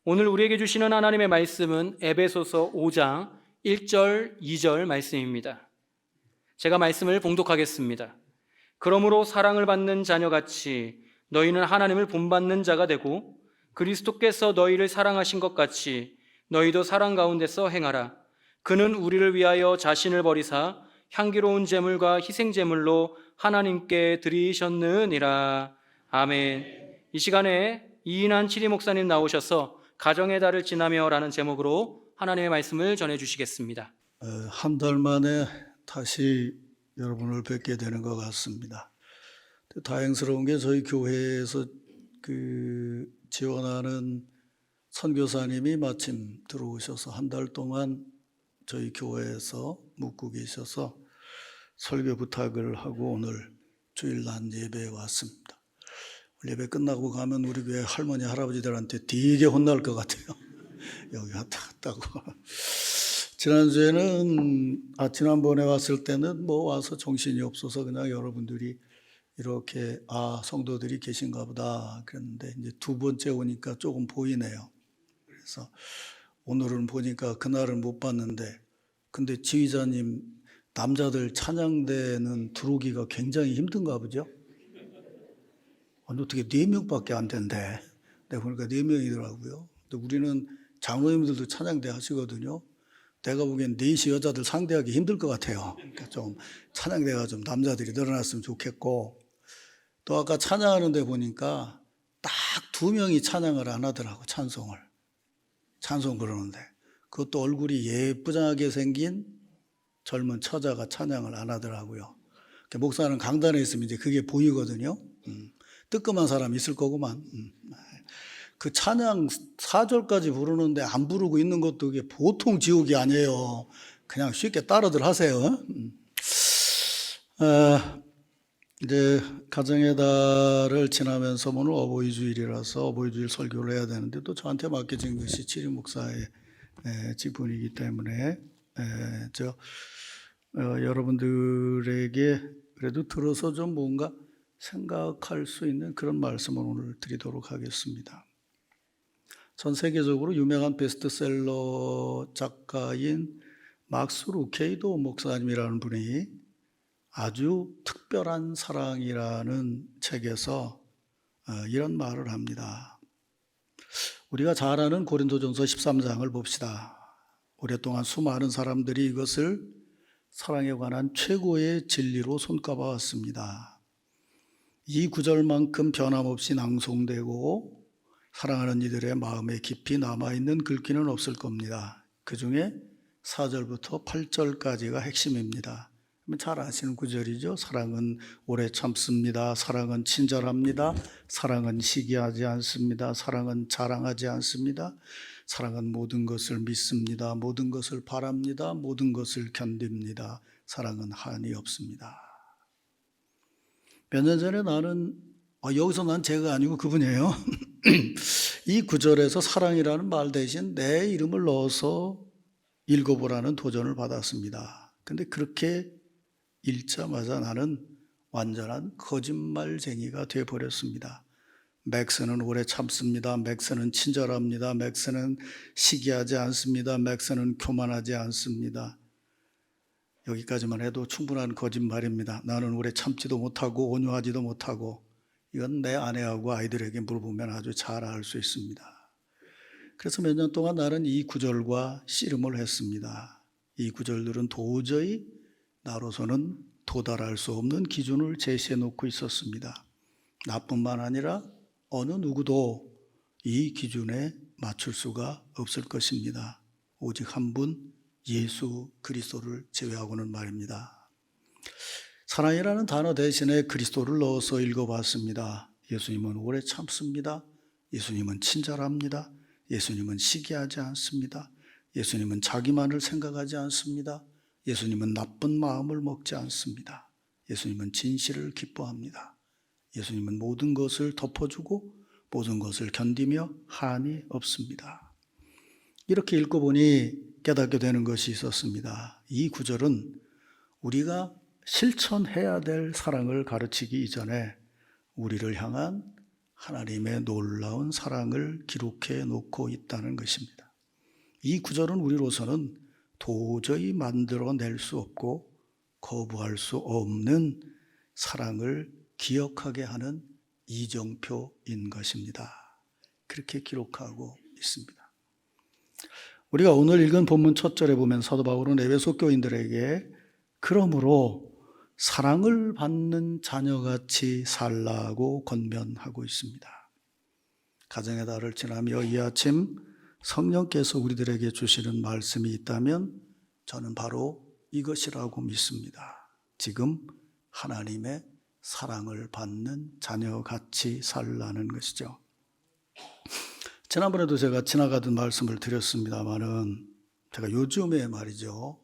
오늘 우리에게 주시는 하나님의 말씀은 에베소서 5장 1절, 2절 말씀입니다. 제가 말씀을 봉독하겠습니다. 그러므로 사랑을 받는 자녀같이 너희는 하나님을 본받는 자가 되고 그리스도께서 너희를 사랑하신 것 같이 너희도 사랑 가운데서 행하라. 그는 우리를 위하여 자신을 버리사 향기로운 제물과 희생 제물로 하나님께 드리셨느니라. 아멘. 이 시간에 이인환 치리 목사님 나오셔서 가정의 달을 지나며라는 제목으로 하나님의 말씀을 전해 주시겠습니다. 한 달 만에 다시 여러분을 뵙게 되는 것 같습니다. 다행스러운 게 저희 교회에서 지원하는 선교사님이 마침 들어오셔서 한 달 동안 저희 교회에서 묵고 계셔서 설교 부탁을 하고 오늘 주일날 예배에 왔습니다. 예배 끝나고 가면 우리 교회 할머니 할아버지들한테 되게 혼날 것 같아요. 여기 왔다 갔다고. 지난번에 왔을 때는 와서 정신이 없어서 그냥 여러분들이 이렇게 성도들이 계신가 보다 그랬는데 이제 두 번째 오니까 조금 보이네요. 그래서 오늘은 보니까 그날은 못 봤는데 근데 지휘자님 남자들 찬양대는 들어오기가 굉장히 힘든가 보죠? 어떻게 4명밖에 안 된대. 내가 보니까 4명이더라고요. 근데 우리는 장로님들도 찬양대 하시거든요. 내가 보기엔 4시 여자들 상대하기 힘들 것 같아요. 그러니까 좀 찬양대가 좀 남자들이 늘어났으면 좋겠고, 또 아까 찬양하는데 보니까 딱 2명이 찬양을 안 하더라고. 찬송 그러는데 그것도 얼굴이 예쁘장하게 생긴 젊은 처자가 찬양을 안 하더라고요. 목사는 강단에 있으면 이제 그게 보이거든요. 뜨끔한 사람이 있을 거구만. 그 찬양 4절까지 부르는데 안 부르고 있는 것도 그게 보통 지옥이 아니에요. 그냥 쉽게 따라들 하세요. 이제 가정의 달을 지나면서 오늘 어버이 주일이라서 어버이 주일 설교를 해야 되는데 또 저한테 맡겨진 것이 치리 목사의 직분이기 때문에 여러분들에게 그래도 들어서 좀 뭔가 생각할 수 있는 그런 말씀을 오늘 드리도록 하겠습니다. 전 세계적으로 유명한 베스트셀러 작가인 막스 루케이도 목사님이라는 분이 아주 특별한 사랑이라는 책에서 이런 말을 합니다. 우리가 잘 아는 고린도전서 13장을 봅시다. 오랫동안 수많은 사람들이 이것을 사랑에 관한 최고의 진리로 손꼽아왔습니다. 이 구절만큼 변함없이 낭송되고 사랑하는 이들의 마음에 깊이 남아있는 글귀는 없을 겁니다. 그 중에 4절부터 8절까지가 핵심입니다. 잘 아시는 구절이죠. 사랑은 오래 참습니다. 사랑은 친절합니다. 사랑은 시기하지 않습니다. 사랑은 자랑하지 않습니다. 사랑은 모든 것을 믿습니다. 모든 것을 바랍니다. 모든 것을 견딥니다. 사랑은 한이 없습니다. 몇 년 전에 나는 여기서 난 제가 아니고 그분이에요. 이 구절에서 사랑이라는 말 대신 내 이름을 넣어서 읽어보라는 도전을 받았습니다. 근데 그렇게 읽자마자 나는 완전한 거짓말쟁이가 되어버렸습니다. 맥스는 오래 참습니다. 맥스는 친절합니다. 맥스는 시기하지 않습니다. 맥스는 교만하지 않습니다. 여기까지만 해도 충분한 거짓말입니다. 나는 오래 참지도 못하고 온유하지도 못하고 이건 내 아내하고 아이들에게 물어보면 아주 잘 알 수 있습니다. 그래서 몇 년 동안 나는 이 구절과 씨름을 했습니다. 이 구절들은 도저히 나로서는 도달할 수 없는 기준을 제시해 놓고 있었습니다. 나뿐만 아니라 어느 누구도 이 기준에 맞출 수가 없을 것입니다. 오직 한 분 예수 그리스도를 제외하고는 말입니다. 사랑이라는 단어 대신에 그리스도를 넣어서 읽어봤습니다. 예수님은 오래 참습니다. 예수님은 친절합니다. 예수님은 시기하지 않습니다. 예수님은 자기만을 생각하지 않습니다. 예수님은 나쁜 마음을 먹지 않습니다. 예수님은 진실을 기뻐합니다. 예수님은 모든 것을 덮어주고 모든 것을 견디며 한이 없습니다. 이렇게 읽어보니 깨닫게 되는 것이 있었습니다. 이 구절은 우리가 실천해야 될 사랑을 가르치기 이전에 우리를 향한 하나님의 놀라운 사랑을 기록해 놓고 있다는 것입니다. 이 구절은 우리로서는 도저히 만들어낼 수 없고 거부할 수 없는 사랑을 기억하게 하는 이정표인 것입니다. 그렇게 기록하고 있습니다. 우리가 오늘 읽은 본문 첫 절에 보면 사도 바울은 에베소 교인들에게 그러므로 사랑을 받는 자녀같이 살라고 권면하고 있습니다. 가정의 달을 지나며 이 아침 성령께서 우리들에게 주시는 말씀이 있다면 저는 바로 이것이라고 믿습니다. 지금 하나님의 사랑을 받는 자녀같이 살라는 것이죠. 지난번에도 제가 지나가던 말씀을 드렸습니다마는 제가 요즘에 말이죠.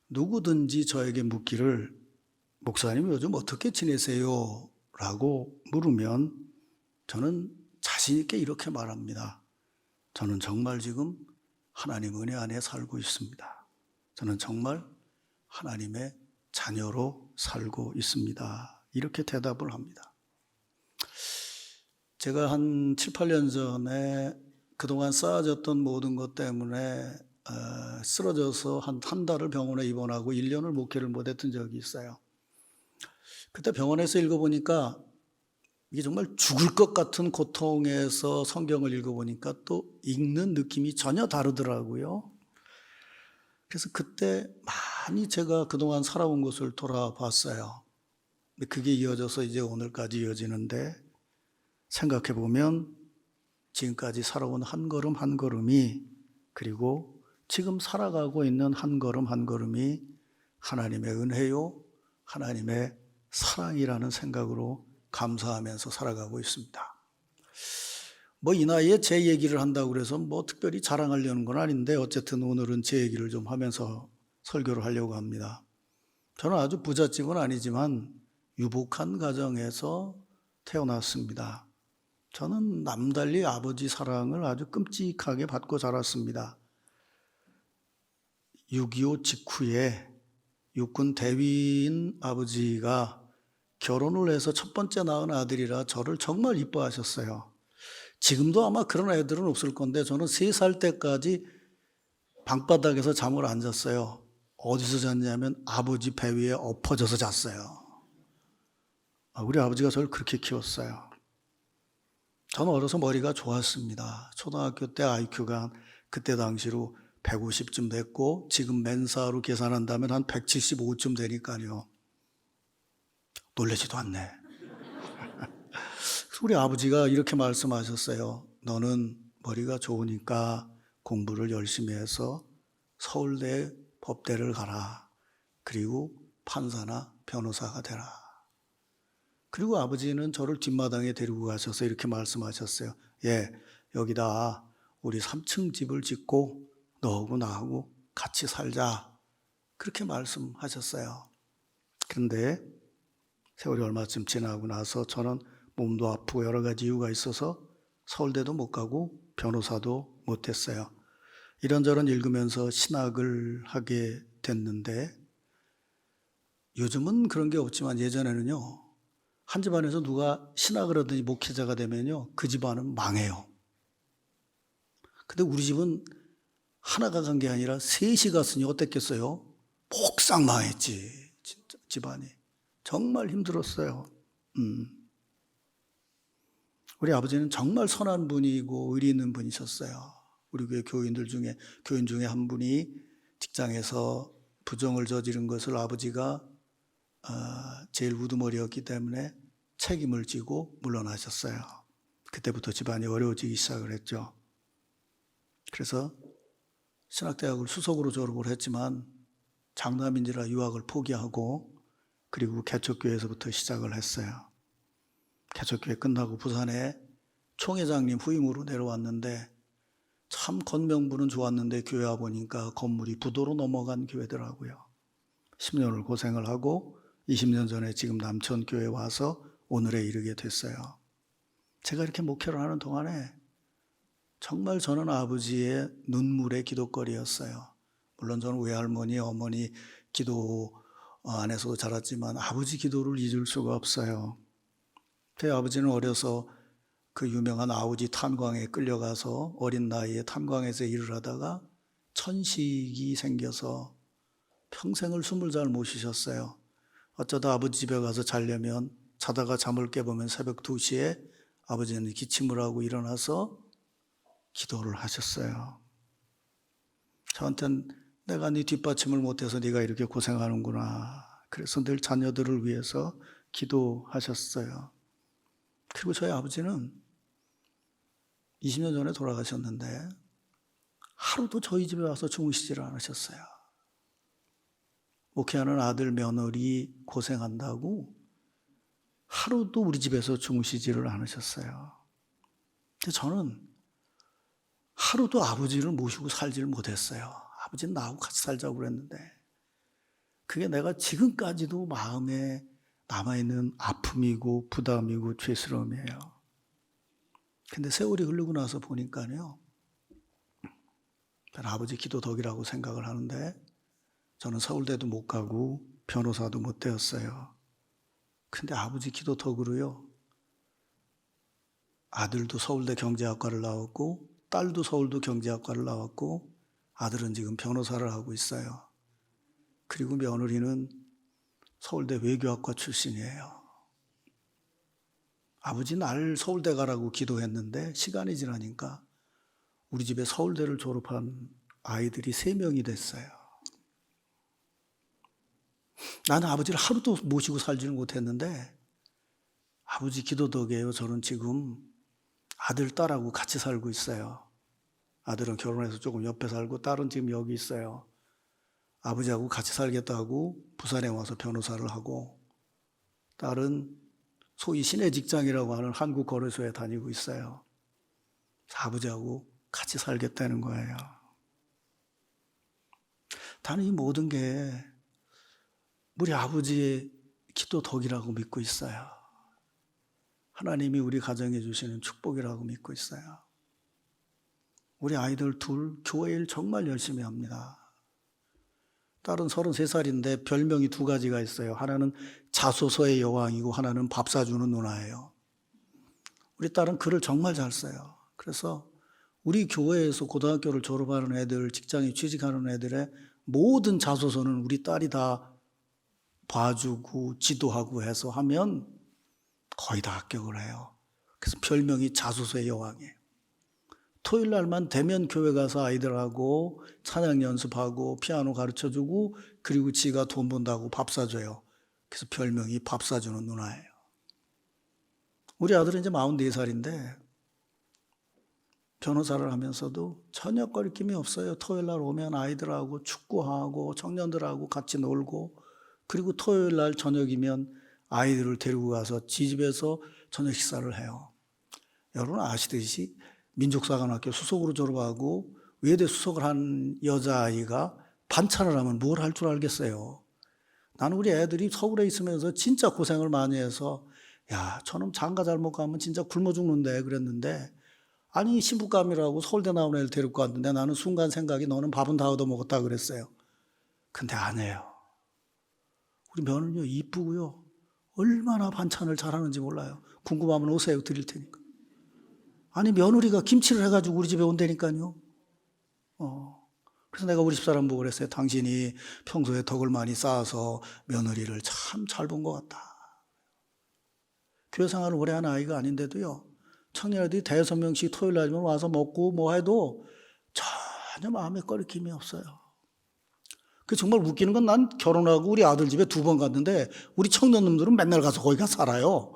누구든지 저에게 묻기를 목사님 요즘 어떻게 지내세요? 라고 물으면 저는 자신 있게 이렇게 말합니다. 저는 정말 지금 하나님 은혜 안에 살고 있습니다. 저는 정말 하나님의 자녀로 살고 있습니다. 이렇게 대답을 합니다. 제가 한 7, 8년 전에 그동안 쌓아졌던 모든 것 때문에 쓰러져서 한 달을 병원에 입원하고 1년을 목회를 못했던 적이 있어요. 그때 병원에서 읽어보니까 이게 정말 죽을 것 같은 고통에서 성경을 읽어보니까 또 읽는 느낌이 전혀 다르더라고요. 그래서 그때 많이 제가 그동안 살아온 것을 돌아봤어요. 그게 이어져서 이제 오늘까지 이어지는데 생각해보면 지금까지 살아온 한 걸음 한 걸음이 그리고 지금 살아가고 있는 한 걸음 한 걸음이 하나님의 은혜요, 하나님의 사랑이라는 생각으로 감사하면서 살아가고 있습니다. 이 나이에 제 얘기를 한다고 해서 특별히 자랑하려는 건 아닌데 어쨌든 오늘은 제 얘기를 좀 하면서 설교를 하려고 합니다. 저는 아주 부잣집은 아니지만 유복한 가정에서 태어났습니다. 저는 남달리 아버지 사랑을 아주 끔찍하게 받고 자랐습니다. 6.25 직후에 육군 대위인 아버지가 결혼을 해서 첫 번째 낳은 아들이라 저를 정말 이뻐하셨어요. 지금도 아마 그런 애들은 없을 건데 저는 3살 때까지 방바닥에서 잠을 안 잤어요. 어디서 잤냐면 아버지 배 위에 엎어져서 잤어요. 우리 아버지가 저를 그렇게 키웠어요. 저는 어려서 머리가 좋았습니다. 초등학교 때 IQ가 그때 당시로 150쯤 됐고 지금 멘사로 계산한다면 한 175쯤 되니까요. 놀라지도 않네. 우리 아버지가 이렇게 말씀하셨어요. 너는 머리가 좋으니까 공부를 열심히 해서 서울대 법대를 가라. 그리고 판사나 변호사가 되라. 그리고 아버지는 저를 뒷마당에 데리고 가셔서 이렇게 말씀하셨어요. 여기다 우리 3층 집을 짓고 너하고 나하고 같이 살자. 그렇게 말씀하셨어요. 그런데 세월이 얼마쯤 지나고 나서 저는 몸도 아프고 여러 가지 이유가 있어서 서울대도 못 가고 변호사도 못했어요. 이런저런 읽으면서 신학을 하게 됐는데 요즘은 그런 게 없지만 예전에는요. 한 집안에서 누가 신학을 하든지 목회자가 되면요. 그 집안은 망해요. 근데 우리 집은 하나가 간 게 아니라 셋이 갔으니 어땠겠어요? 폭삭 망했지. 진짜 집안이. 정말 힘들었어요. 우리 아버지는 정말 선한 분이고 의리 있는 분이셨어요. 우리 교회 교인 중에 한 분이 직장에서 부정을 저지른 것을 아버지가 제일 우두머리였기 때문에 책임을 지고 물러나셨어요. 그때부터 집안이 어려워지기 시작을 했죠. 그래서 신학대학을 수석으로 졸업을 했지만 장남인지라 유학을 포기하고 그리고 개척교회에서부터 시작을 했어요. 개척교회 끝나고 부산에 총회장님 후임으로 내려왔는데 참 건명부는 좋았는데 교회 와보니까 건물이 부도로 넘어간 교회더라고요. 10년을 고생을 하고 20년 전에 지금 남천교회에 와서 오늘에 이르게 됐어요. 제가 이렇게 목회를 하는 동안에 정말 저는 아버지의 눈물의 기도거리였어요. 물론 저는 외할머니, 어머니 기도 안에서도 자랐지만 아버지 기도를 잊을 수가 없어요. 제 아버지는 어려서 그 유명한 아우지 탄광에 끌려가서 어린 나이에 탄광에서 일을 하다가 천식이 생겨서 평생을 숨을 잘 못 쉬셨어요. 어쩌다 아버지 집에 가서 자려면 자다가 잠을 깨보면 새벽 2시에 아버지는 기침을 하고 일어나서 기도를 하셨어요. 저한테는 내가 네 뒷받침을 못해서 네가 이렇게 고생하는구나. 그래서 늘 자녀들을 위해서 기도하셨어요. 그리고 저희 아버지는 20년 전에 돌아가셨는데 하루도 저희 집에 와서 주무시지를 않으셨어요. 목회하는 아들 며느리 고생한다고 하루도 우리 집에서 주무시지를 않으셨어요. 근데 저는 하루도 아버지를 모시고 살지를 못했어요. 아버지는 나하고 같이 살자고 그랬는데 그게 내가 지금까지도 마음에 남아있는 아픔이고 부담이고 죄스러움이에요. 근데 세월이 흐르고 나서 보니까요, 저는 아버지 기도 덕이라고 생각을 하는데 저는 서울대도 못 가고 변호사도 못 되었어요. 근데 아버지 기도 덕으로요, 아들도 서울대 경제학과를 나왔고 딸도 서울대 경제학과를 나왔고 아들은 지금 변호사를 하고 있어요. 그리고 며느리는 서울대 외교학과 출신이에요. 아버지 날 서울대 가라고 기도했는데 시간이 지나니까 우리 집에 서울대를 졸업한 아이들이 3명이 됐어요. 나는 아버지를 하루도 모시고 살지는 못했는데 아버지 기도 덕에요. 저는 지금 아들, 딸하고 같이 살고 있어요. 아들은 결혼해서 조금 옆에 살고 딸은 지금 여기 있어요. 아버지하고 같이 살겠다고 부산에 와서 변호사를 하고 딸은 소위 시내 직장이라고 하는 한국거래소에 다니고 있어요. 아버지하고 같이 살겠다는 거예요. 나는 이 모든 게 우리 아버지의 기도 덕이라고 믿고 있어요. 하나님이 우리 가정에 주시는 축복이라고 믿고 있어요. 우리 아이들 둘 교회 일 정말 열심히 합니다. 딸은 33살인데 별명이 2가지가 있어요. 하나는 자소서의 여왕이고 하나는 밥 사주는 누나예요. 우리 딸은 글을 정말 잘 써요. 그래서 우리 교회에서 고등학교를 졸업하는 애들, 직장에 취직하는 애들의 모든 자소서는 우리 딸이 다 봐주고 지도하고 해서 하면 거의 다 합격을 해요. 그래서 별명이 자소서의 여왕이에요. 토요일 날만 되면 교회 가서 아이들하고 찬양 연습하고 피아노 가르쳐주고 그리고 지가 돈 번다고 밥 사줘요. 그래서 별명이 밥 사주는 누나예요. 우리 아들은 이제 44살인데 변호사를 하면서도 전혀 거리낌이 없어요. 토요일 날 오면 아이들하고 축구하고 청년들하고 같이 놀고 그리고 토요일 날 저녁이면 아이들을 데리고 가서 지 집에서 저녁 식사를 해요. 여러분 아시듯이 민족사관학교 수석으로 졸업하고 외대 수석을 한 여자아이가 반찬을 하면 뭘 할 줄 알겠어요. 나는 우리 애들이 서울에 있으면서 진짜 고생을 많이 해서 야, 저놈 장가 잘못 가면 진짜 굶어 죽는데 그랬는데 아니 신부감이라고 서울대 나온 애를 데리고 왔는데 나는 순간 생각이 너는 밥은 다 얻어먹었다 그랬어요. 근데 안 해요. 우리 며느리요 이쁘고요. 얼마나 반찬을 잘하는지 몰라요. 궁금하면 오세요. 드릴 테니까. 아니 며느리가 김치를 해가지고 우리 집에 온다니까요. 그래서 내가 우리 집사람 보고 그랬어요. 당신이 평소에 덕을 많이 쌓아서 며느리를 참 잘 본 것 같다. 교회 생활을 오래 한 아이가 아닌데도요. 청년들이 5명씩 토요일 날이면 와서 먹고 뭐 해도 전혀 마음에 꺼리낌이 없어요. 그 정말 웃기는 건 난 결혼하고 우리 아들 집에 2번 갔는데 우리 청년놈들은 맨날 가서 거기 가서 살아요.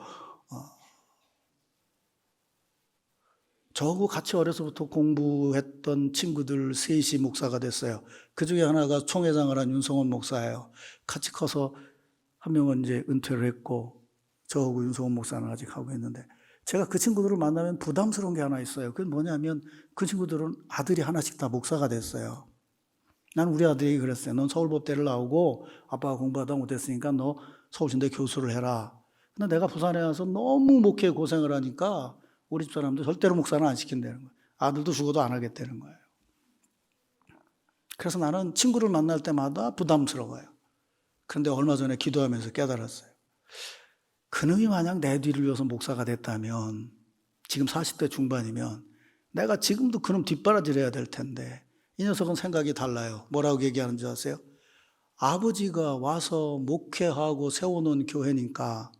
저하고 같이 어려서부터 공부했던 친구들 셋이 목사가 됐어요. 그 중에 하나가 총회장을 한 윤성원 목사예요. 같이 커서 한 명은 이제 은퇴를 했고 저하고 윤성원 목사는 아직 하고 있는데 제가 그 친구들을 만나면 부담스러운 게 하나 있어요. 그게 뭐냐면 그 친구들은 아들이 하나씩 다 목사가 됐어요. 난 우리 아들이 그랬어요. 넌 서울법대를 나오고 아빠가 공부하다 못했으니까 너 서울신대 교수를 해라. 근데 내가 부산에 와서 너무 목회에 고생을 하니까 우리 집사람도 절대로 목사는 안 시킨다는 거예요. 아들도 죽어도 안 하겠다는 거예요. 그래서 나는 친구를 만날 때마다 부담스러워요. 그런데 얼마 전에 기도하면서 깨달았어요. 그놈이 만약 내 뒤를 이어서 목사가 됐다면 지금 40대 중반이면 내가 지금도 그놈 뒷바라지를 해야 될 텐데 이 녀석은 생각이 달라요. 뭐라고 얘기하는지 아세요? 아버지가 와서 목회하고 세워놓은 교회니까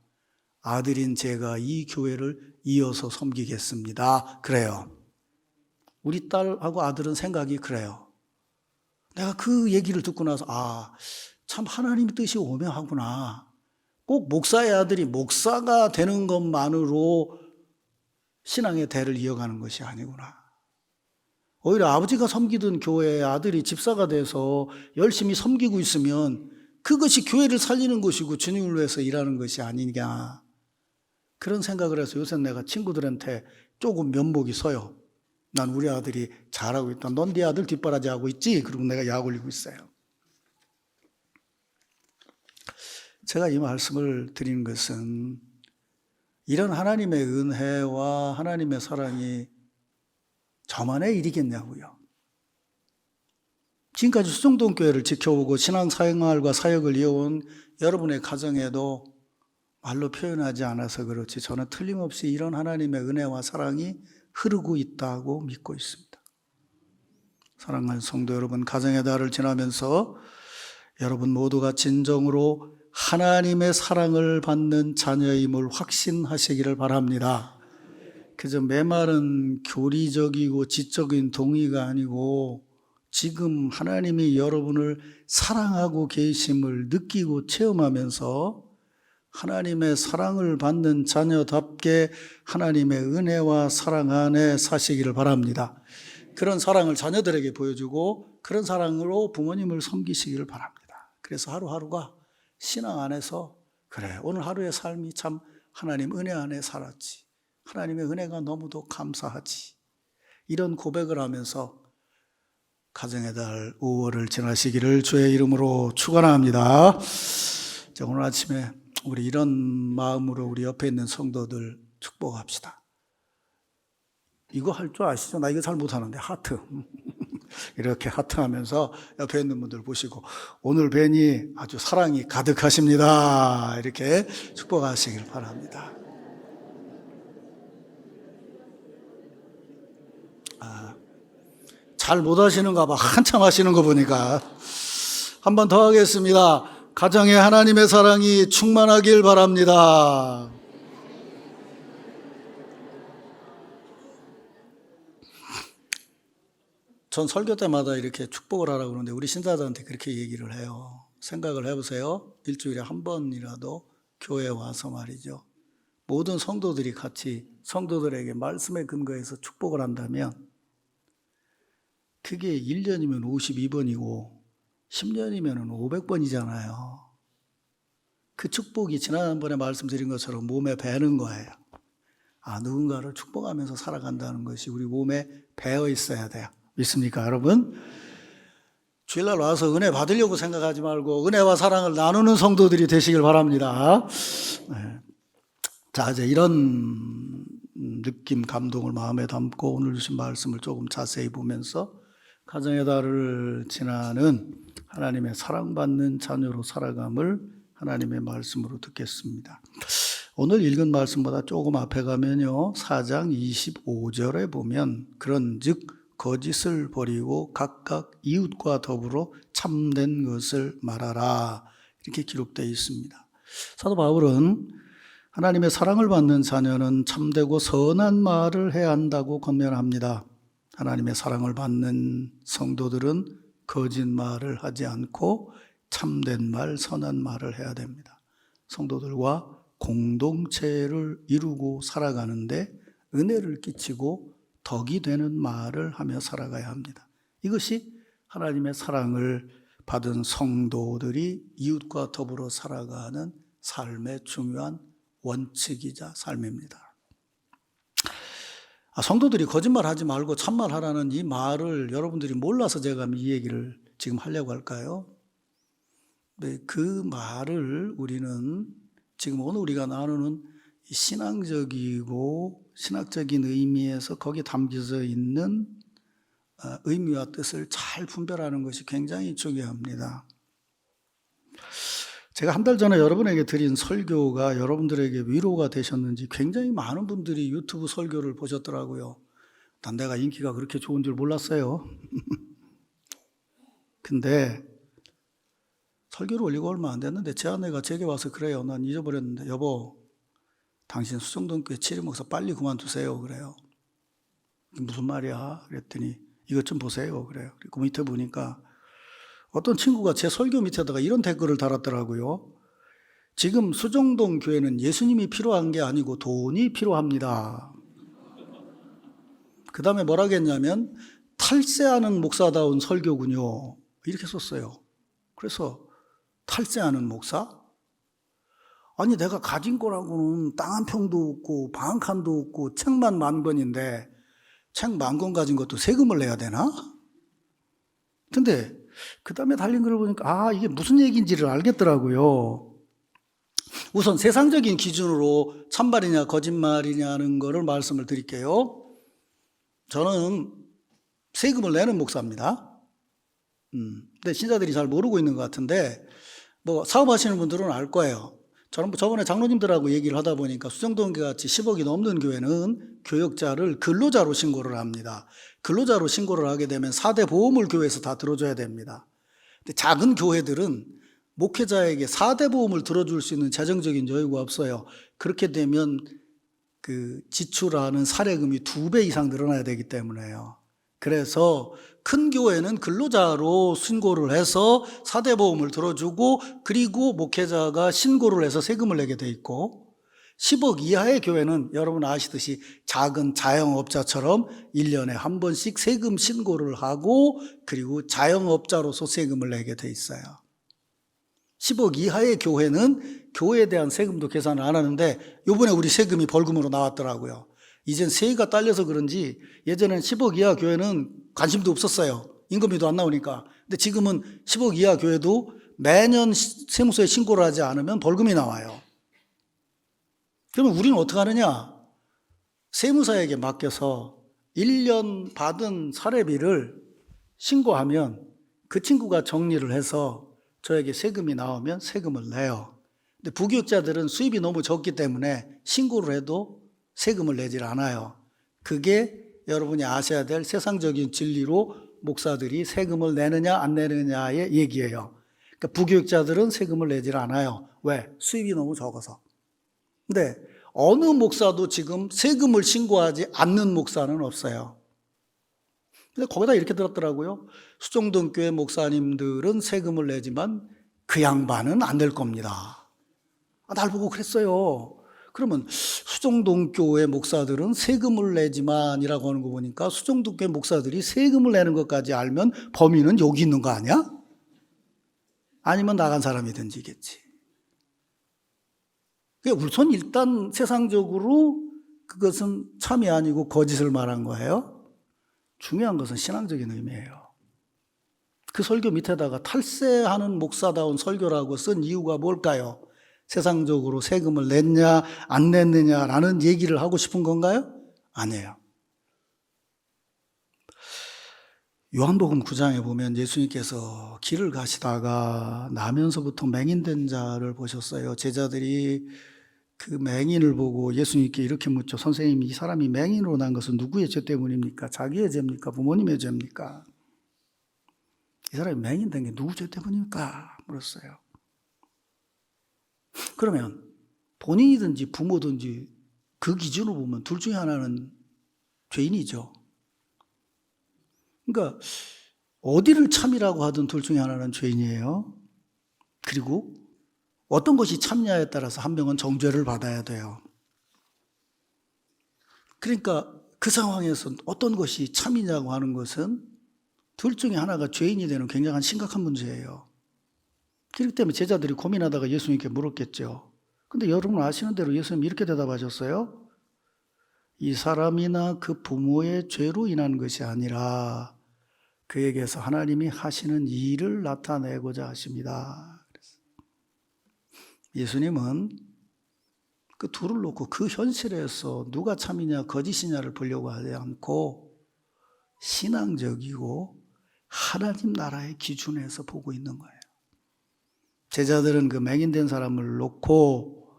아들인 제가 이 교회를 이어서 섬기겠습니다. 그래요. 우리 딸하고 아들은 생각이 그래요. 내가 그 얘기를 듣고 나서 참 하나님의 뜻이 오묘하구나. 꼭 목사의 아들이 목사가 되는 것만으로 신앙의 대를 이어가는 것이 아니구나. 오히려 아버지가 섬기던 교회의 아들이 집사가 돼서 열심히 섬기고 있으면 그것이 교회를 살리는 것이고 주님을 위해서 일하는 것이 아니냐. 그런 생각을 해서 요새 내가 친구들한테 조금 면목이 서요. 난 우리 아들이 잘하고 있다. 넌 네 아들 뒷바라지 하고 있지? 그리고 내가 약 올리고 있어요. 제가 이 말씀을 드리는 것은 이런 하나님의 은혜와 하나님의 사랑이 저만의 일이겠냐고요. 지금까지 수정동교회를 지켜오고 신앙생활과 사역을 이어온 여러분의 가정에도 말로 표현하지 않아서 그렇지 저는 틀림없이 이런 하나님의 은혜와 사랑이 흐르고 있다고 믿고 있습니다. 사랑하는 성도 여러분, 가정의 달을 지나면서 여러분 모두가 진정으로 하나님의 사랑을 받는 자녀임을 확신하시기를 바랍니다. 그저 메마른 교리적이고 지적인 동의가 아니고 지금 하나님이 여러분을 사랑하고 계심을 느끼고 체험하면서 하나님의 사랑을 받는 자녀답게 하나님의 은혜와 사랑 안에 사시기를 바랍니다. 그런 사랑을 자녀들에게 보여주고 그런 사랑으로 부모님을 섬기시기를 바랍니다. 그래서 하루하루가 신앙 안에서 그래 오늘 하루의 삶이 참 하나님 은혜 안에 살았지. 하나님의 은혜가 너무도 감사하지. 이런 고백을 하면서 가정의 달 5월을 지나시기를 주의 이름으로 축원합니다. 오늘 아침에 우리 이런 마음으로 우리 옆에 있는 성도들 축복합시다. 이거 할 줄 아시죠? 나 이거 잘 못하는데 하트 이렇게 하트하면서 옆에 있는 분들 보시고 오늘 뵈니 아주 사랑이 가득하십니다. 이렇게 축복하시길 바랍니다. 잘 못하시는가 봐. 한참 하시는 거 보니까. 한 번 더 하겠습니다. 가정에 하나님의 사랑이 충만하길 바랍니다. 전 설교 때마다 이렇게 축복을 하라고 그러는데 우리 신자들한테 그렇게 얘기를 해요. 생각을 해보세요. 일주일에 한 번이라도 교회에 와서 말이죠. 모든 성도들이 같이 성도들에게 말씀에 근거해서 축복을 한다면 그게 1년이면 52번이고 10년이면 500번이잖아요. 그 축복이 지난번에 말씀드린 것처럼 몸에 배는 거예요. 누군가를 축복하면서 살아간다는 것이 우리 몸에 배어 있어야 돼요. 믿습니까, 여러분? 주일날 와서 은혜 받으려고 생각하지 말고 은혜와 사랑을 나누는 성도들이 되시길 바랍니다. 네. 자, 이제 이런 느낌, 감동을 마음에 담고 오늘 주신 말씀을 조금 자세히 보면서 가정의 달을 지나는 하나님의 사랑받는 자녀로 살아감을 하나님의 말씀으로 듣겠습니다. 오늘 읽은 말씀보다 조금 앞에 가면요 4장 25절에 보면 그런즉 거짓을 버리고 각각 이웃과 더불어 참된 것을 말하라 이렇게 기록되어 있습니다. 사도 바울은 하나님의 사랑을 받는 자녀는 참되고 선한 말을 해야 한다고 권면합니다. 하나님의 사랑을 받는 성도들은 거짓말을 하지 않고 참된 말, 선한 말을 해야 됩니다. 성도들과 공동체를 이루고 살아가는데 은혜를 끼치고 덕이 되는 말을 하며 살아가야 합니다. 이것이 하나님의 사랑을 받은 성도들이 이웃과 더불어 살아가는 삶의 중요한 원칙이자 삶입니다. 성도들이 거짓말하지 말고 참말하라는 이 말을 여러분들이 몰라서 제가 이 얘기를 지금 하려고 할까요? 네, 그 말을 우리는 지금 오늘 우리가 나누는 신앙적이고 신학적인 의미에서 거기에 담겨져 있는 의미와 뜻을 잘 분별하는 것이 굉장히 중요합니다. 제가 한 달 전에 여러분에게 드린 설교가 여러분들에게 위로가 되셨는지 굉장히 많은 분들이 유튜브 설교를 보셨더라고요. 난 내가 인기가 그렇게 좋은 줄 몰랐어요. 근데 설교를 올리고 얼마 안 됐는데 제 아내가 제게 와서 그래요. 난 잊어버렸는데 여보, 당신 수정동교회 치리 목사 빨리 그만두세요. 그래요. 무슨 말이야? 그랬더니 이것 좀 보세요. 그래요. 그리고 밑에 보니까 어떤 친구가 제 설교 밑에다가 이런 댓글을 달았더라고요. 지금 수정동 교회는 예수님이 필요한 게 아니고 돈이 필요합니다. 그 다음에 뭐라 했냐면 탈세하는 목사다운 설교군요. 이렇게 썼어요. 그래서 탈세하는 목사? 아니 내가 가진 거라고는 땅 한 평도 없고 방 한 칸도 없고 책만 10,000권인데 책 10,000권 가진 것도 세금을 내야 되나? 근데 그 다음에 달린 글을 보니까 이게 무슨 얘기인지를 알겠더라고요. 우선 세상적인 기준으로 참말이냐 거짓말이냐는 거를 말씀을 드릴게요. 저는 세금을 내는 목사입니다. 근데 신자들이 잘 모르고 있는 것 같은데 사업하시는 분들은 알 거예요. 저는 저번에 장로님들하고 얘기를 하다 보니까 수정동교 같이 10억이 넘는 교회는 교역자를 근로자로 신고를 합니다. 근로자로 신고를 하게 되면 4대 보험을 교회에서 다 들어줘야 됩니다. 근데 작은 교회들은 목회자에게 4대 보험을 들어줄 수 있는 재정적인 여유가 없어요. 그렇게 되면 그 지출하는 사례금이 2배 이상 늘어나야 되기 때문에요. 그래서 큰 교회는 근로자로 신고를 해서 4대 보험을 들어주고 그리고 목회자가 신고를 해서 세금을 내게 돼 있고 10억 이하의 교회는 여러분 아시듯이 작은 자영업자처럼 1년에 한 번씩 세금 신고를 하고 그리고 자영업자로서 세금을 내게 돼 있어요. 10억 이하의 교회는 교회에 대한 세금도 계산을 안 하는데 이번에 우리 세금이 벌금으로 나왔더라고요. 이젠 세가 딸려서 그런지 예전엔 10억 이하 교회는 관심도 없었어요. 임금비도 안 나오니까. 근데 지금은 10억 이하 교회도 매년 세무서에 신고를 하지 않으면 벌금이 나와요. 그러면 우리는 어떻게 하느냐? 세무사에게 맡겨서 1년 받은 사례비를 신고하면 그 친구가 정리를 해서 저에게 세금이 나오면 세금을 내요. 근데 부교육자들은 수입이 너무 적기 때문에 신고를 해도 세금을 내질 않아요. 그게 여러분이 아셔야 될 세상적인 진리로 목사들이 세금을 내느냐 안 내느냐의 얘기예요. 그러니까 부교육자들은 세금을 내질 않아요. 왜? 수입이 너무 적어서. 근데 어느 목사도 지금 세금을 신고하지 않는 목사는 없어요. 근데 거기다 이렇게 들었더라고요. 수정동 교회 목사님들은 세금을 내지만 그 양반은 안 낼 겁니다. 날 보고 그랬어요. 그러면 수정동 교회 목사들은 세금을 내지만이라고 하는 거 보니까 수정동 교회 목사들이 세금을 내는 것까지 알면 범인은 여기 있는 거 아니야? 아니면 나간 사람이든지겠지. 우선 일단 세상적으로 그것은 참이 아니고 거짓을 말한 거예요. 중요한 것은 신앙적인 의미예요. 그 설교 밑에다가 탈세하는 목사다운 설교라고 쓴 이유가 뭘까요? 세상적으로 세금을 냈냐 안 냈느냐라는 얘기를 하고 싶은 건가요? 아니에요. 요한복음 9장에 보면 예수님께서 길을 가시다가 나면서부터 맹인된 자를 보셨어요. 제자들이 그 맹인을 보고 예수님께 이렇게 묻죠. 선생님, 이 사람이 맹인으로 난 것은 누구의 죄 때문입니까? 자기의 죄입니까? 부모님의 죄입니까? 이 사람이 맹인된 게 누구 죄 때문입니까? 물었어요. 그러면 본인이든지 부모든지 그 기준으로 보면 둘 중에 하나는 죄인이죠. 그러니까 어디를 참이라고 하든 둘 중에 하나는 죄인이에요. 그리고 어떤 것이 참냐에 따라서 한 명은 정죄를 받아야 돼요. 그러니까 그 상황에서 어떤 것이 참이냐고 하는 것은 둘 중에 하나가 죄인이 되는 굉장한 심각한 문제예요. 그렇기 때문에 제자들이 고민하다가 예수님께 물었겠죠. 근데 여러분 아시는 대로 예수님이 이렇게 대답하셨어요. 이 사람이나 그 부모의 죄로 인한 것이 아니라 그에게서 하나님이 하시는 일을 나타내고자 하십니다. 예수님은 그 둘을 놓고 그 현실에서 누가 참이냐 거짓이냐를 보려고 하지 않고 신앙적이고 하나님 나라의 기준에서 보고 있는 거예요. 제자들은 그 맹인된 사람을 놓고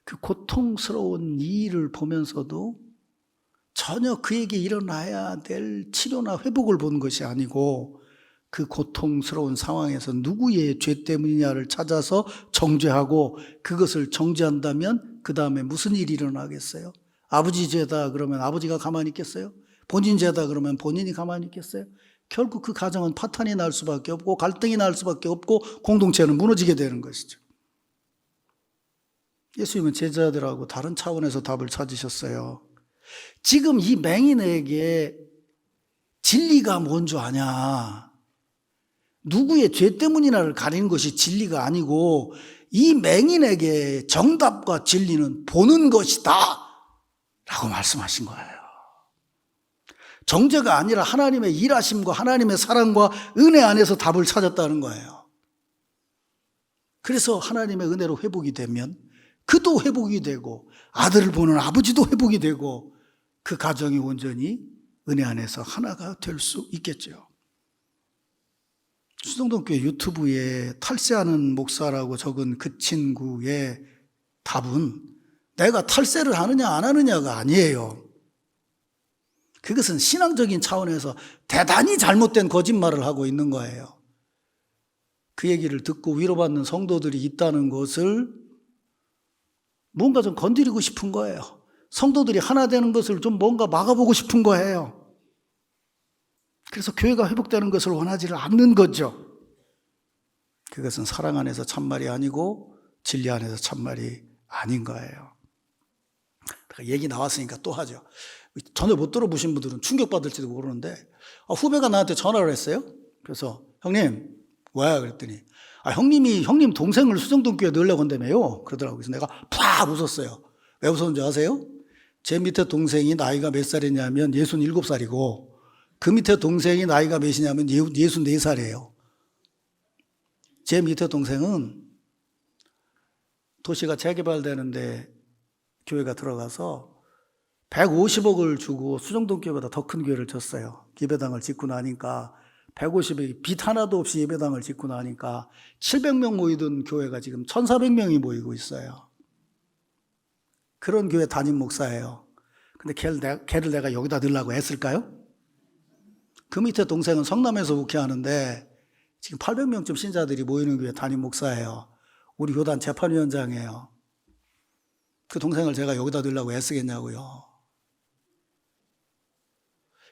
그 고통스러운 이 일을 보면서도 전혀 그에게 일어나야 될 치료나 회복을 본 것이 아니고 그 고통스러운 상황에서 누구의 죄 때문이냐를 찾아서 정죄하고 그것을 정죄한다면 그 다음에 무슨 일이 일어나겠어요? 아버지 죄다 그러면 아버지가 가만히 있겠어요? 본인 죄다 그러면 본인이 가만히 있겠어요? 결국 그 가정은 파탄이 날 수밖에 없고 갈등이 날 수밖에 없고 공동체는 무너지게 되는 것이죠. 예수님은 제자들하고 다른 차원에서 답을 찾으셨어요. 지금 이 맹인에게 진리가 뭔 줄 아냐? 누구의 죄 때문이나를 가리는 것이 진리가 아니고 이 맹인에게 정답과 진리는 보는 것이다 라고 말씀하신 거예요. 정죄가 아니라 하나님의 일하심과 하나님의 사랑과 은혜 안에서 답을 찾았다는 거예요. 그래서 하나님의 은혜로 회복이 되면 그도 회복이 되고 아들을 보는 아버지도 회복이 되고 그 가정이 온전히 은혜 안에서 하나가 될 수 있겠죠. 수정동교회 유튜브에 탈세하는 목사라고 적은 그 친구의 답은 내가 탈세를 하느냐 안 하느냐가 아니에요. 그것은 신앙적인 차원에서 대단히 잘못된 거짓말을 하고 있는 거예요. 그 얘기를 듣고 위로받는 성도들이 있다는 것을 뭔가 좀 건드리고 싶은 거예요. 성도들이 하나 되는 것을 좀 뭔가 막아보고 싶은 거예요. 그래서 교회가 회복되는 것을 원하지를 않는 거죠. 그것은 사랑 안에서 참말이 아니고 진리 안에서 참말이 아닌 거예요. 얘기 나왔으니까 또 하죠. 전혀 못 들어보신 분들은 충격받을지도 모르는데 후배가 나한테 전화를 했어요. 그래서 형님 왜? 그랬더니 형님이 형님 동생을 수정동교회에 넣으려고 한다며요. 그러더라고요. 그래서 내가 팍 웃었어요. 왜 웃었는지 아세요? 제 밑에 동생이 나이가 몇 살이냐면 67살이고 그 밑에 동생이 나이가 몇이냐면 64살이에요. 제 밑에 동생은 도시가 재개발되는데 교회가 들어가서 150억을 주고 수정동교회보다 더 큰 교회를 졌어요. 예배당을 짓고 나니까 150억, 빚 하나도 없이 예배당을 짓고 나니까 700명 모이던 교회가 지금 1,400명이 모이고 있어요. 그런 교회 담임 목사예요. 근데 걔를 내가 여기다 넣으려고 했을까요? 그 밑에 동생은 성남에서 목회하는데 지금 800명쯤 신자들이 모이는 교회 담임 목사예요. 우리 교단 재판위원장이에요. 그 동생을 제가 여기다 넣으려고 애쓰겠냐고요.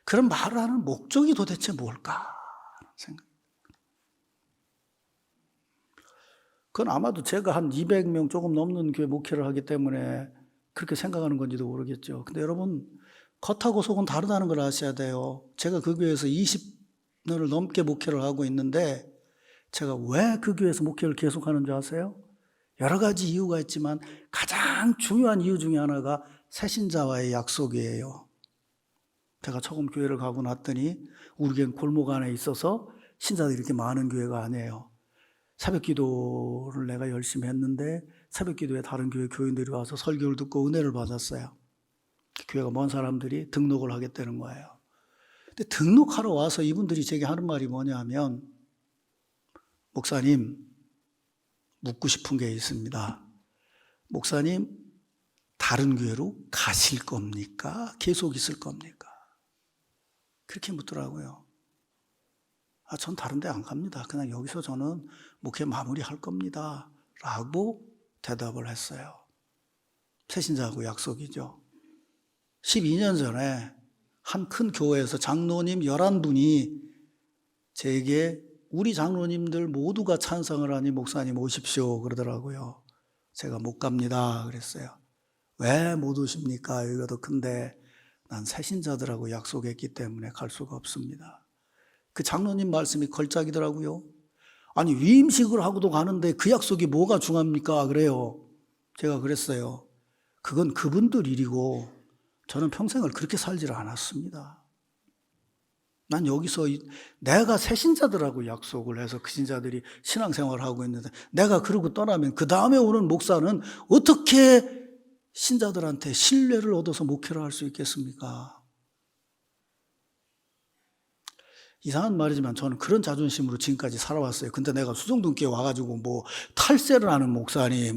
그런 말을 하는 목적이 도대체 뭘까? 생각. 그건 아마도 제가 한 200명 조금 넘는 교회 목회를 하기 때문에 그렇게 생각하는 건지도 모르겠죠. 근데 여러분, 겉하고 속은 다르다는 걸 아셔야 돼요. 제가 그 교회에서 20년을 넘게 목회를 하고 있는데 제가 왜 그 교회에서 목회를 계속하는 줄 아세요? 여러 가지 이유가 있지만 가장 중요한 이유 중에 하나가 새신자와의 약속이에요. 제가 처음 교회를 가고 났더니 우리 교회는 골목 안에 있어서 신자들이 이렇게 많은 교회가 아니에요. 새벽 기도를 내가 열심히 했는데 새벽 기도에 다른 교회 교인들이 와서 설교를 듣고 은혜를 받았어요. 교회가 먼 사람들이 등록을 하겠다는 거예요. 근데 등록하러 와서 이분들이 제게 하는 말이 뭐냐면 목사님, 묻고 싶은 게 있습니다. 목사님, 다른 교회로 가실 겁니까? 계속 있을 겁니까? 그렇게 묻더라고요. 전 다른 데 안 갑니다. 그냥 여기서 저는 목회 마무리할 겁니다. 라고 대답을 했어요. 새신자하고 약속이죠. 12년 전에 한 큰 교회에서 장로님 11분이 제게 우리 장로님들 모두가 찬성을 하니 목사님 오십시오 그러더라고요. 제가 못 갑니다 그랬어요. 왜 못 오십니까? 여기가 더 큰데 난 새신자들하고 약속했기 때문에 갈 수가 없습니다. 그 장로님 말씀이 걸작이더라고요. 아니 위임식을 하고도 가는데 그 약속이 뭐가 중요합니까? 그래요. 제가 그랬어요. 그건 그분들 일이고 저는 평생을 그렇게 살지를 않았습니다. 난 여기서 내가 새신자들하고 약속을 해서 그 신자들이 신앙생활을 하고 있는데 내가 그러고 떠나면 그 다음에 오는 목사는 어떻게 신자들한테 신뢰를 얻어서 목회를 할 수 있겠습니까? 이상한 말이지만 저는 그런 자존심으로 지금까지 살아왔어요. 근데 내가 수정동교에 와가지고 뭐 탈세를 하는 목사니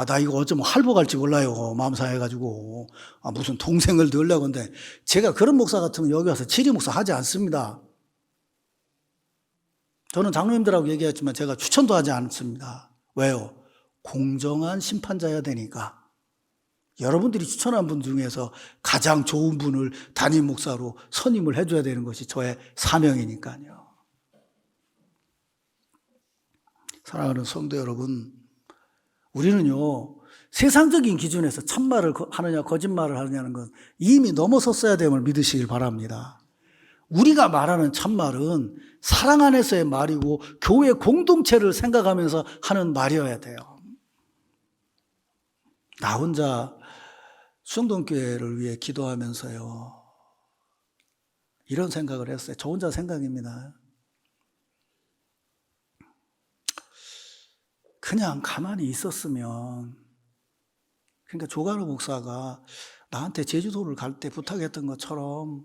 나 이거 어쩌면 할보 갈지 몰라요. 마음 상해가지고 무슨 동생을 넣으려고 하는데 제가 그런 목사 같으면 여기 와서 치리 목사 하지 않습니다. 저는 장로님들하고 얘기했지만 제가 추천도 하지 않습니다. 왜요? 공정한 심판자여야 되니까. 여러분들이 추천한 분 중에서 가장 좋은 분을 담임 목사로 선임을 해줘야 되는 것이 저의 사명이니까요. 사랑하는 성도 여러분, 우리는요, 세상적인 기준에서 참말을 하느냐 거짓말을 하느냐는 건 이미 넘어섰어야 됨을 믿으시길 바랍니다. 우리가 말하는 참말은 사랑 안에서의 말이고 교회 공동체를 생각하면서 하는 말이어야 돼요. 나 혼자 수정동교회를 위해 기도하면서요, 이런 생각을 했어요. 저 혼자 생각입니다. 그냥 가만히 있었으면, 그러니까 조가로 목사가 나한테 제주도를 갈 때 부탁했던 것처럼,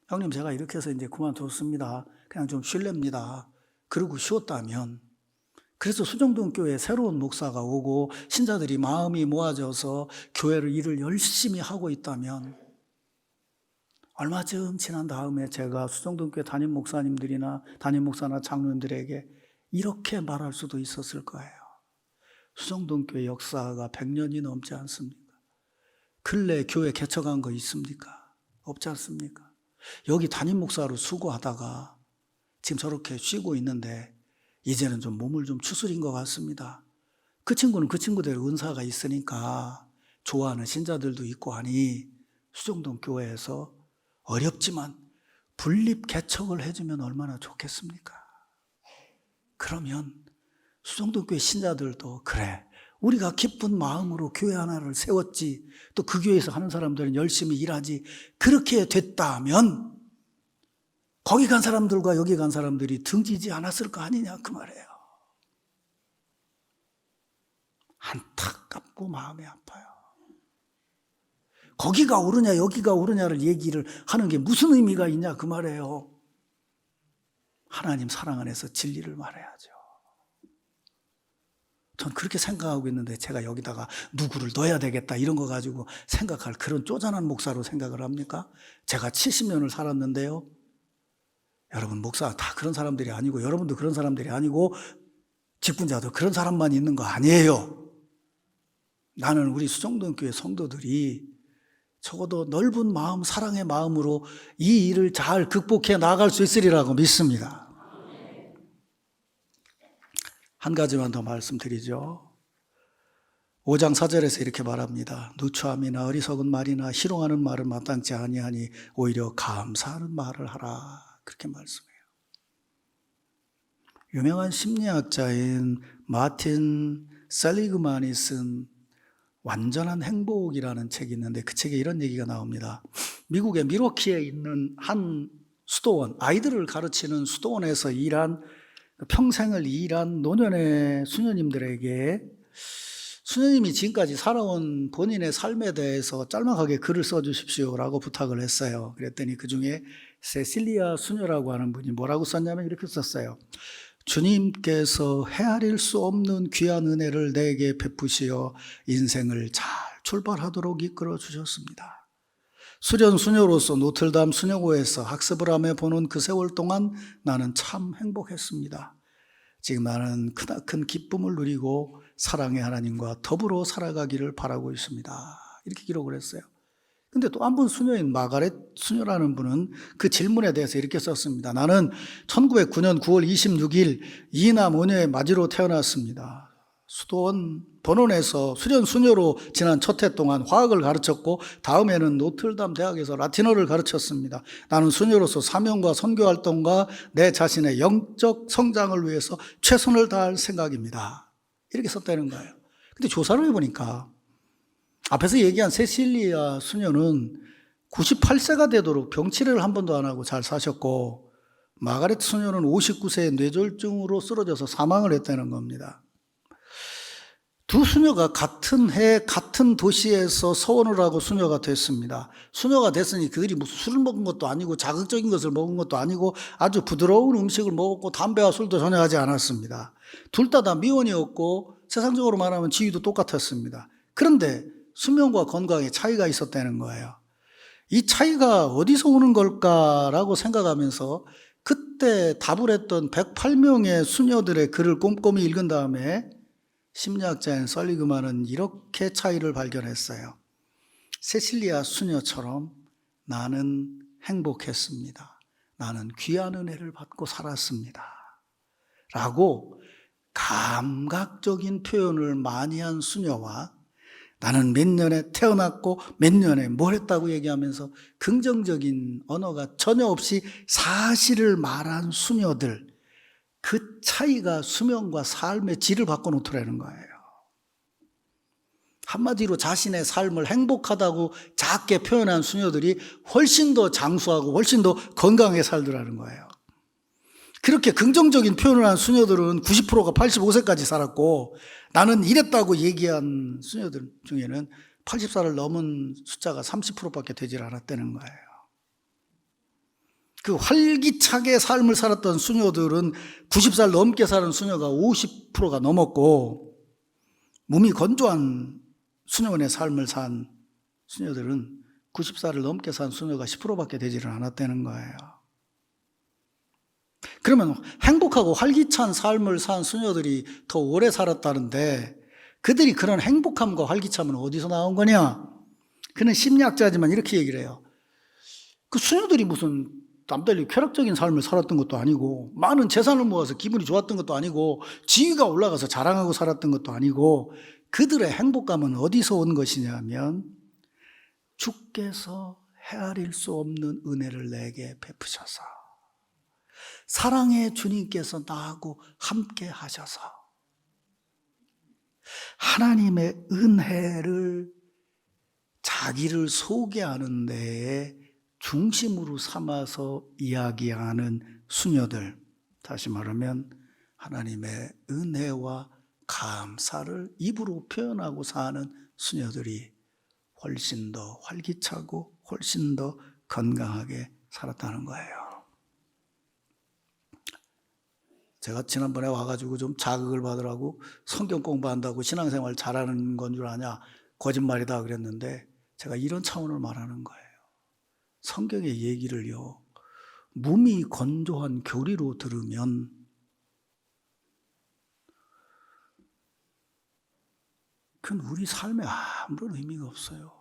형님 제가 이렇게 해서 이제 그만뒀습니다. 그냥 좀 쉴랍니다. 그러고 쉬었다면, 그래서 수정동교회에 새로운 목사가 오고 신자들이 마음이 모아져서 교회를 일을 열심히 하고 있다면, 얼마쯤 지난 다음에 제가 수정동교회 담임 목사님들이나 담임 목사나 장로님들에게 이렇게 말할 수도 있었을 거예요. 수정동교회 역사가 100년이 넘지 않습니까? 근래 교회 개척한 거 있습니까? 없지 않습니까? 여기 담임 목사로 수고하다가 지금 저렇게 쉬고 있는데 이제는 좀 몸을 좀 추스린 것 같습니다. 그 친구는 그 친구들의 은사가 있으니까 좋아하는 신자들도 있고 하니 수정동 교회에서 어렵지만 분립 개척을 해주면 얼마나 좋겠습니까? 그러면 수정동 교회 신자들도 그래, 우리가 기쁜 마음으로 교회 하나를 세웠지, 또 그 교회에서 하는 사람들은 열심히 일하지, 그렇게 됐다면 거기 간 사람들과 여기 간 사람들이 등지지 않았을 거 아니냐 그 말이에요. 안타깝고 마음이 아파요. 거기가 옳으냐 여기가 옳으냐를 얘기를 하는 게 무슨 의미가 있냐 그 말이에요. 하나님 사랑 안에서 진리를 말해야죠. 전 그렇게 생각하고 있는데 제가 여기다가 누구를 넣어야 되겠다 이런 거 가지고 생각할 그런 쪼잔한 목사로 생각을 합니까? 제가 70년을 살았는데요, 여러분 목사 다 그런 사람들이 아니고 여러분도 그런 사람들이 아니고 직분자도 그런 사람만 있는 거 아니에요. 나는 우리 수정동교회 성도들이 적어도 넓은 마음, 사랑의 마음으로 이 일을 잘 극복해 나갈 수 있으리라고 믿습니다. 한 가지만 더 말씀드리죠. 5장 4절에서 이렇게 말합니다. 누추함이나 어리석은 말이나 희롱하는 말은 마땅치 아니하니 오히려 감사하는 말을 하라. 그렇게 말씀해요. 유명한 심리학자인 마틴 셀리그만이 쓴 완전한 행복이라는 책이 있는데 그 책에 이런 얘기가 나옵니다. 미국의 밀워키에 있는 한 수도원, 아이들을 가르치는 수도원에서 평생을 일한 노년의 수녀님들에게 수녀님이 지금까지 살아온 본인의 삶에 대해서 짤막하게 글을 써주십시오라고 부탁을 했어요. 그랬더니 그 중에 세실리아 수녀라고 하는 분이 뭐라고 썼냐면 이렇게 썼어요. 주님께서 헤아릴 수 없는 귀한 은혜를 내게 베푸시어 인생을 잘 출발하도록 이끌어 주셨습니다. 수련 수녀로서 노틀담 수녀고에서 학습을 하며 보는 그 세월 동안 나는 참 행복했습니다. 지금 나는 크나큰 기쁨을 누리고 사랑의 하나님과 더불어 살아가기를 바라고 있습니다. 이렇게 기록을 했어요. 근데 또 한 분 수녀인 마가렛 수녀라는 분은 그 질문에 대해서 이렇게 썼습니다. 나는 1909년 9월 26일 이남 5녀의 맞이로 태어났습니다. 수도원 본원에서 수련 수녀로 지난 첫 해 동안 화학을 가르쳤고 다음에는 노틀담 대학에서 라틴어를 가르쳤습니다. 나는 수녀로서 사명과 선교 활동과 내 자신의 영적 성장을 위해서 최선을 다할 생각입니다. 이렇게 썼다는 거예요. 근데 조사를 해보니까 앞에서 얘기한 세실리아 수녀는 98세가 되도록 병치레를 한 번도 안 하고 잘 사셨고, 마가렛 수녀는 59세에 뇌졸중으로 쓰러져서 사망을 했다는 겁니다. 두 수녀가 같은 해 같은 도시에서 서원을 하고 수녀가 됐습니다. 수녀가 됐으니 그들이 무슨 술을 먹은 것도 아니고 자극적인 것을 먹은 것도 아니고 아주 부드러운 음식을 먹었고 담배와 술도 전혀 하지 않았습니다. 둘 다 미혼이었고 세상적으로 말하면 지위도 똑같았습니다. 그런데 수명과 건강에 차이가 있었다는 거예요. 이 차이가 어디서 오는 걸까라고 생각하면서 그때 답을 했던 108명의 수녀들의 글을 꼼꼼히 읽은 다음에 심리학자인 설리그만은 이렇게 차이를 발견했어요. 세실리아 수녀처럼 나는 행복했습니다. 나는 귀한 은혜를 받고 살았습니다. 라고 감각적인 표현을 많이 한 수녀와 나는 몇 년에 태어났고 몇 년에 뭘 했다고 얘기하면서 긍정적인 언어가 전혀 없이 사실을 말한 수녀들, 그 차이가 수명과 삶의 질을 바꿔놓더라는 거예요. 한마디로 자신의 삶을 행복하다고 작게 표현한 수녀들이 훨씬 더 장수하고 훨씬 더 건강하게 살더라는 거예요. 그렇게 긍정적인 표현을 한 수녀들은 90%가 85세까지 살았고 나는 이랬다고 얘기한 수녀들 중에는 80살을 넘은 숫자가 30%밖에 되질 않았다는 거예요. 그 활기차게 삶을 살았던 수녀들은 90살 넘게 사는 수녀가 50%가 넘었고 몸이 건조한 수녀원의 삶을 산 수녀들은 90살을 넘게 산 수녀가 10%밖에 되지를 않았다는 거예요. 그러면 행복하고 활기찬 삶을 산 수녀들이 더 오래 살았다는데 그들이 그런 행복함과 활기참은 어디서 나온 거냐? 그는 심리학자지만 이렇게 얘기를 해요. 그 수녀들이 무슨 남달리 쾌락적인 삶을 살았던 것도 아니고 많은 재산을 모아서 기분이 좋았던 것도 아니고 지위가 올라가서 자랑하고 살았던 것도 아니고 그들의 행복감은 어디서 온 것이냐면 주께서 헤아릴 수 없는 은혜를 내게 베푸셔서 사랑의 주님께서 나하고 함께 하셔서 하나님의 은혜를 자기를 소개하는 데에 중심으로 삼아서 이야기하는 수녀들, 다시 말하면 하나님의 은혜와 감사를 입으로 표현하고 사는 수녀들이 훨씬 더 활기차고 훨씬 더 건강하게 살았다는 거예요. 제가 지난번에 와가지고 좀 자극을 받으라고 성경 공부한다고 신앙생활 잘하는 건 줄 아냐? 거짓말이다 그랬는데 제가 이런 차원을 말하는 거예요. 성경의 얘기를요, 몸이 건조한 교리로 들으면 그건 우리 삶에 아무런 의미가 없어요.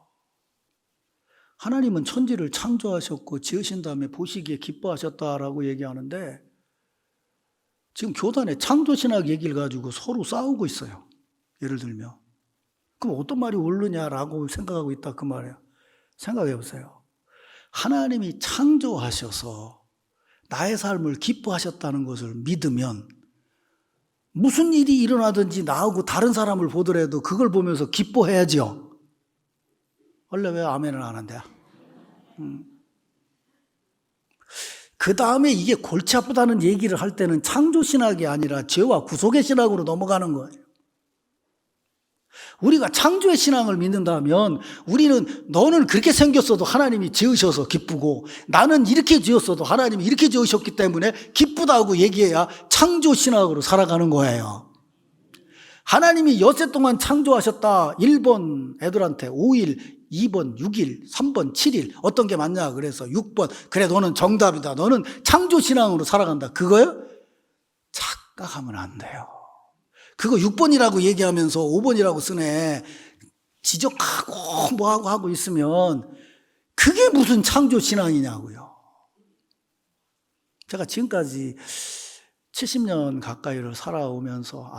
하나님은 천지를 창조하셨고 지으신 다음에 보시기에 기뻐하셨다라고 얘기하는데 지금 교단에 창조신학 얘기를 가지고 서로 싸우고 있어요. 예를 들면 그럼 어떤 말이 옳으냐라고 생각하고 있다 그 말이에요. 생각해 보세요. 하나님이 창조하셔서 나의 삶을 기뻐하셨다는 것을 믿으면 무슨 일이 일어나든지 나하고 다른 사람을 보더라도 그걸 보면서 기뻐해야지요. 원래 왜 아멘을 안 한대요? 그 다음에 이게 골치 아프다는 얘기를 할 때는 창조신학이 아니라 죄와 구속의 신학으로 넘어가는 거예요. 우리가 창조의 신앙을 믿는다면 우리는 너는 그렇게 생겼어도 하나님이 지으셔서 기쁘고 나는 이렇게 지었어도 하나님이 이렇게 지으셨기 때문에 기쁘다고 얘기해야 창조 신학으로 살아가는 거예요. 하나님이 엿새 동안 창조하셨다. 1번 애들한테 5일, 2번 6일, 3번 7일 어떤 게 맞냐 그래서 6번 그래 너는 정답이다. 너는 창조 신앙으로 살아간다. 그거요? 착각하면 안 돼요. 그거 6번이라고 얘기하면서 5번이라고 쓰네. 지적하고 뭐하고 하고 있으면 그게 무슨 창조 신앙이냐고요. 제가 지금까지 70년 가까이를 살아오면서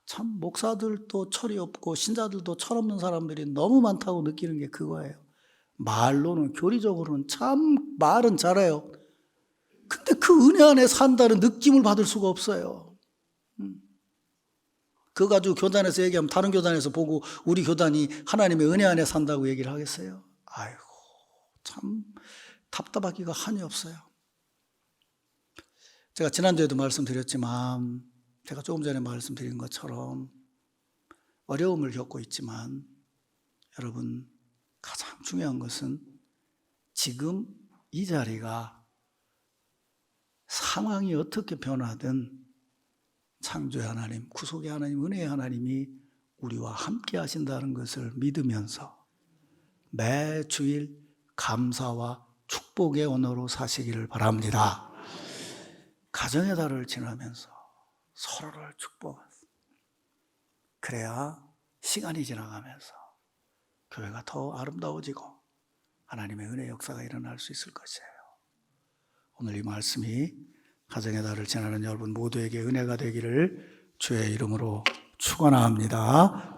참 목사들도 철이 없고 신자들도 철없는 사람들이 너무 많다고 느끼는 게 그거예요. 말로는 교리적으로는 참 말은 잘해요. 근데 그 은혜 안에 산다는 느낌을 받을 수가 없어요. 그거 가지고 교단에서 얘기하면 다른 교단에서 보고 우리 교단이 하나님의 은혜 안에 산다고 얘기를 하겠어요? 아이고 참 답답하기가 한이 없어요. 제가 지난주에도 말씀드렸지만 제가 조금 전에 말씀드린 것처럼 어려움을 겪고 있지만 여러분, 가장 중요한 것은 지금 이 자리가 상황이 어떻게 변하든 창조의 하나님, 구속의 하나님, 은혜의 하나님이 우리와 함께 하신다는 것을 믿으면서 매 주일 감사와 축복의 언어로 사시기를 바랍니다. 가정의 달을 지나면서 서로를 축복하세요. 그래야 시간이 지나가면서 교회가 더 아름다워지고 하나님의 은혜 역사가 일어날 수 있을 것이에요. 오늘 이 말씀이 가정의 달을 지나는 여러분 모두에게 은혜가 되기를 주의 이름으로 축원합니다.